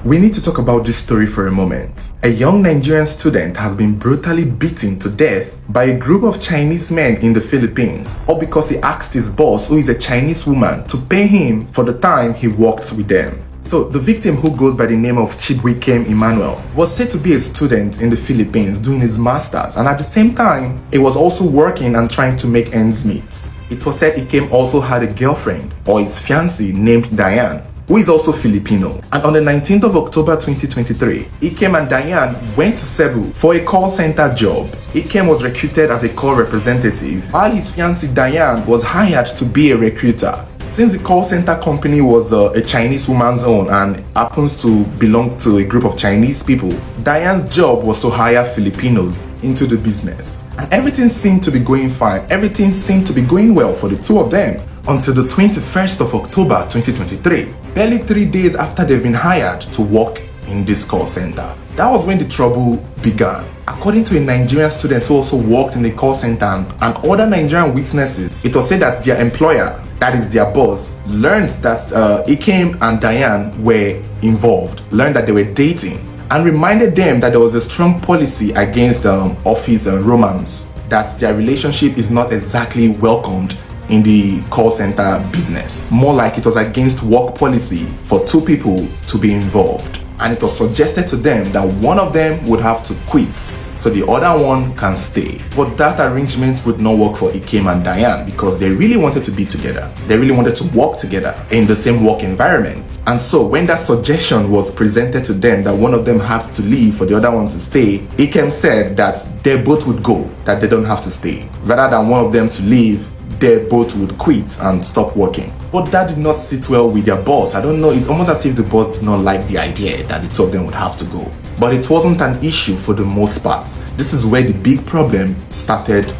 We need to talk about this story for a moment. A young Nigerian student has been brutally beaten to death by a group of Chinese men in the Philippines, all because he asked his boss, who is a Chinese woman, to pay him for the time he worked with them. So the victim, who goes by the name of Chibuikem Emmanuel, was said to be a student in the Philippines doing his master's, and at the same time, he was also working and trying to make ends meet. It was said Ikem also had a girlfriend, or his fiancée, named Diane, who is also Filipino. And on the 19th of October 2023, Ikem and Diane went to Cebu for a call center job. Ikem was recruited as a call representative, while his fiancée Diane was hired to be a recruiter. Since the call center company was a Chinese woman's own and happens to belong to a group of Chinese people, Diane's job was to hire Filipinos into the business. And everything seemed to be going fine. Everything seemed to be going well for the two of them until the 21st of October 2023, barely 3 days after they've been hired to work in this call center. That was when the trouble began. According to a Nigerian student who also worked in the call center and other Nigerian witnesses, it was said that their employer, that is their boss, learned that Ikem and Diane were involved, learned that they were dating, and reminded them that there was a strong policy against office romance, that their relationship is not exactly welcomed in the call center business. More like it was against work policy for two people to be involved. And it was suggested to them that one of them would have to quit so the other one can stay. But that arrangement would not work for Ikem and Diane because they really wanted to be together. They really wanted to work together in the same work environment. And so when that suggestion was presented to them that one of them had to leave for the other one to stay, Ikem said that they both would go, that they don't have to stay. Rather than one of them to leave, they both would quit and stop working. But that did not sit well with their boss. I don't know, it's almost as if the boss did not like the idea that the two of them would have to go. But it wasn't an issue for the most part. This is where the big problem started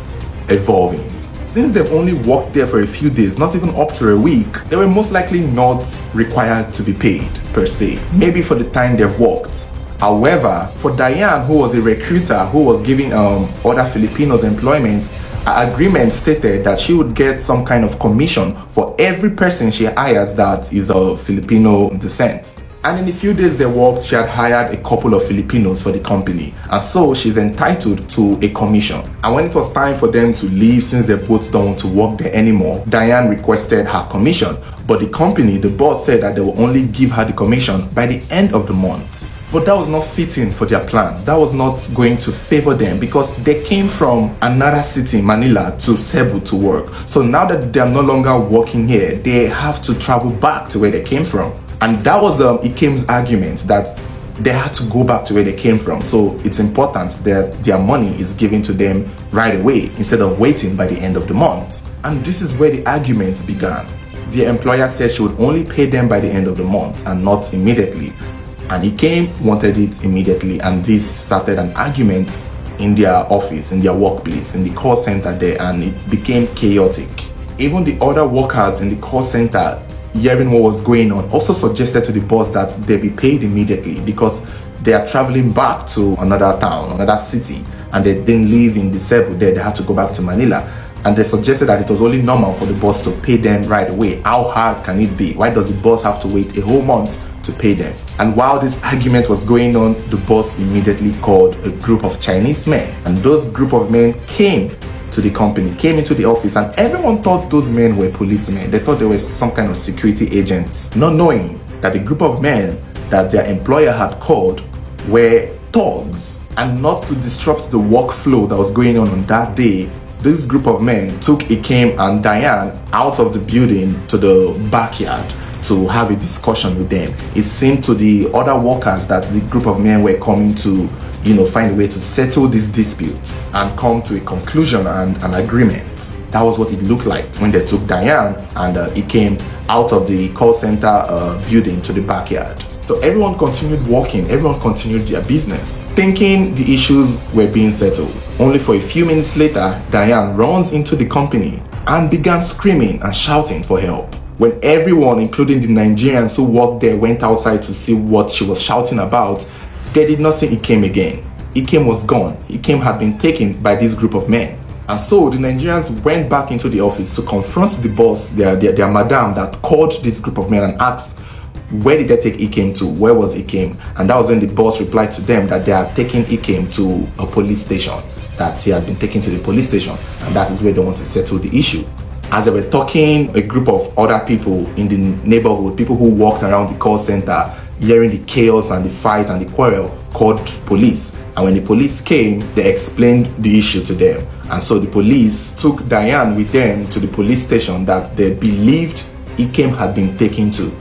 evolving. Since they've only worked there for a few days, not even up to a week, they were most likely not required to be paid per se, maybe for the time they've worked. However, for Diane, who was a recruiter who was giving other Filipinos employment, her agreement stated that she would get some kind of commission for every person she hires that is of Filipino descent. And in the few days they worked, she had hired a couple of Filipinos for the company, and so she's entitled to a commission. And when it was time for them to leave, since they both don't want to work there anymore, Diane requested her commission, but the company, the boss, said that they will only give her the commission by the end of the month. But that was not fitting for their plans. That was not going to favor them because they came from another city, Manila, to Cebu to work. So now that they are no longer working here, they have to travel back to where they came from. And that was Ikem's argument, that they had to go back to where they came from. So it's important that their money is given to them right away instead of waiting by the end of the month. And this is where the argument began. The employer said she would only pay them by the end of the month and not immediately. And Ikem wanted it immediately, and this started an argument in their office, in their workplace, in the call center there, and it became chaotic. Even the other workers in the call center, hearing what was going on, also suggested to the boss that they be paid immediately because they are traveling back to another town, another city, and they didn't live in the Cebu there, they had to go back to Manila. And they suggested that it was only normal for the boss to pay them right away. How hard can it be? Why does the boss have to wait a whole month to pay them? And while this argument was going on, the boss immediately called a group of Chinese men. And those group of men came to the company, came into the office, and everyone thought those men were policemen. They thought they were some kind of security agents, not knowing that the group of men that their employer had called were thugs. And not to disrupt the workflow that was going on that day, this group of men took Ikem and Diane out of the building to the backyard to have a discussion with them. It seemed to the other workers that the group of men were coming to, find a way to settle this dispute and come to a conclusion and an agreement. That was what it looked like when they took Diane and Ikem out of the call center building to the backyard. So everyone continued working, everyone continued their business, thinking the issues were being settled. Only for a few minutes later, Diane runs into the company and began screaming and shouting for help. When everyone, including the Nigerians who worked there, went outside to see what she was shouting about, they did not see Ikem again. Ikem was gone. Ikem had been taken by this group of men. And so the Nigerians went back into the office to confront the boss, their madam, that called this group of men and asked where did they take Ikem to? Where was Ikem? And that was when the boss replied to them that they are taking Ikem to a police station, that he has been taken to the police station, and that is where they want to settle the issue. As they were talking, a group of other people in the neighborhood, people who walked around the call center, hearing the chaos and the fight and the quarrel, called police. And when the police came, they explained the issue to them. And so the police took Diane with them to the police station that they believed Ikem had been taken to.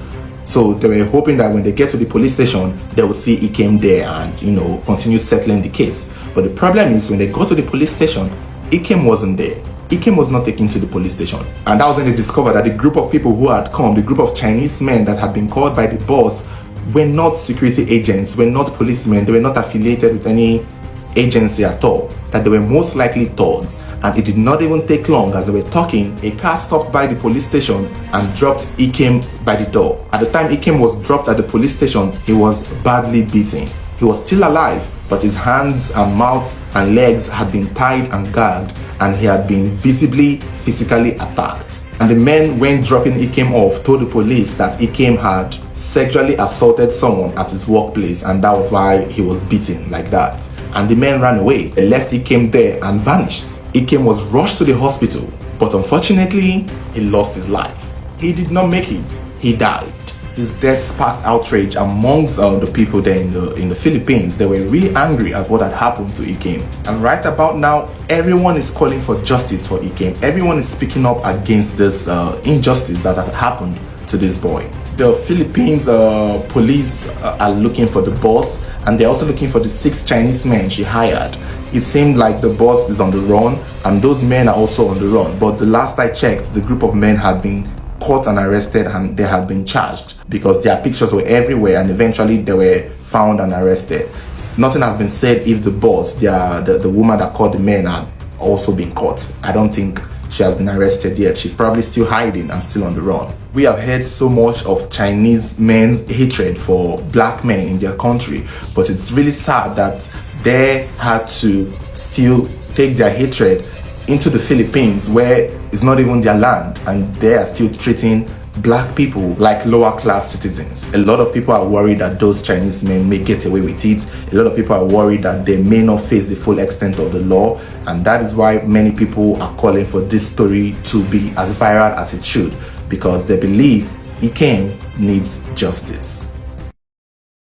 So they were hoping that when they get to the police station, they will see Ikem there and, continue settling the case. But the problem is, when they got to the police station, Ikem wasn't there. Ikem was not taken to the police station. And that was when they discovered that the group of people who had come, the group of Chinese men that had been called by the boss, were not security agents, were not policemen, they were not affiliated with any agency at all, that they were most likely thugs. And it did not even take long. As they were talking, a car stopped by the police station and dropped Ikem by the door. At the time Ikem was dropped at the police station, he was badly beaten. He was still alive, but his hands and mouth and legs had been tied and gagged, and he had been visibly physically attacked. And the men, when dropping Ikem off, told the police that Ikem had sexually assaulted someone at his workplace, and that was why he was beaten like that. And the men ran away. They left Ikem there and vanished. Ikem was rushed to the hospital, but unfortunately, he lost his life. He did not make it. He died. His death sparked outrage amongst the people there in the Philippines. They were really angry at what had happened to Ikem. And right about now, everyone is calling for justice for Ikem. Everyone is speaking up against this injustice that had happened to this boy. The Philippines police are looking for the boss, and they're also looking for the 6 Chinese men she hired. It seemed like the boss is on the run, and those men are also on the run. But the last I checked, the group of men had been caught and arrested, and they had been charged because their pictures were everywhere, and eventually they were found and arrested. Nothing has been said if the boss, the woman that caught the men, had also been caught. I don't think she has been arrested yet. She's probably still hiding and still on the run. We have heard so much of Chinese men's hatred for black men in their country, but it's really sad that they had to still take their hatred into the Philippines, where it's not even their land, and they are still treating black people like lower class citizens. A lot of people are worried that those Chinese men may get away with it. A lot of people are worried that they may not face the full extent of the law, and that is why many people are calling for this story to be as viral as it should, because they believe Ikem needs justice.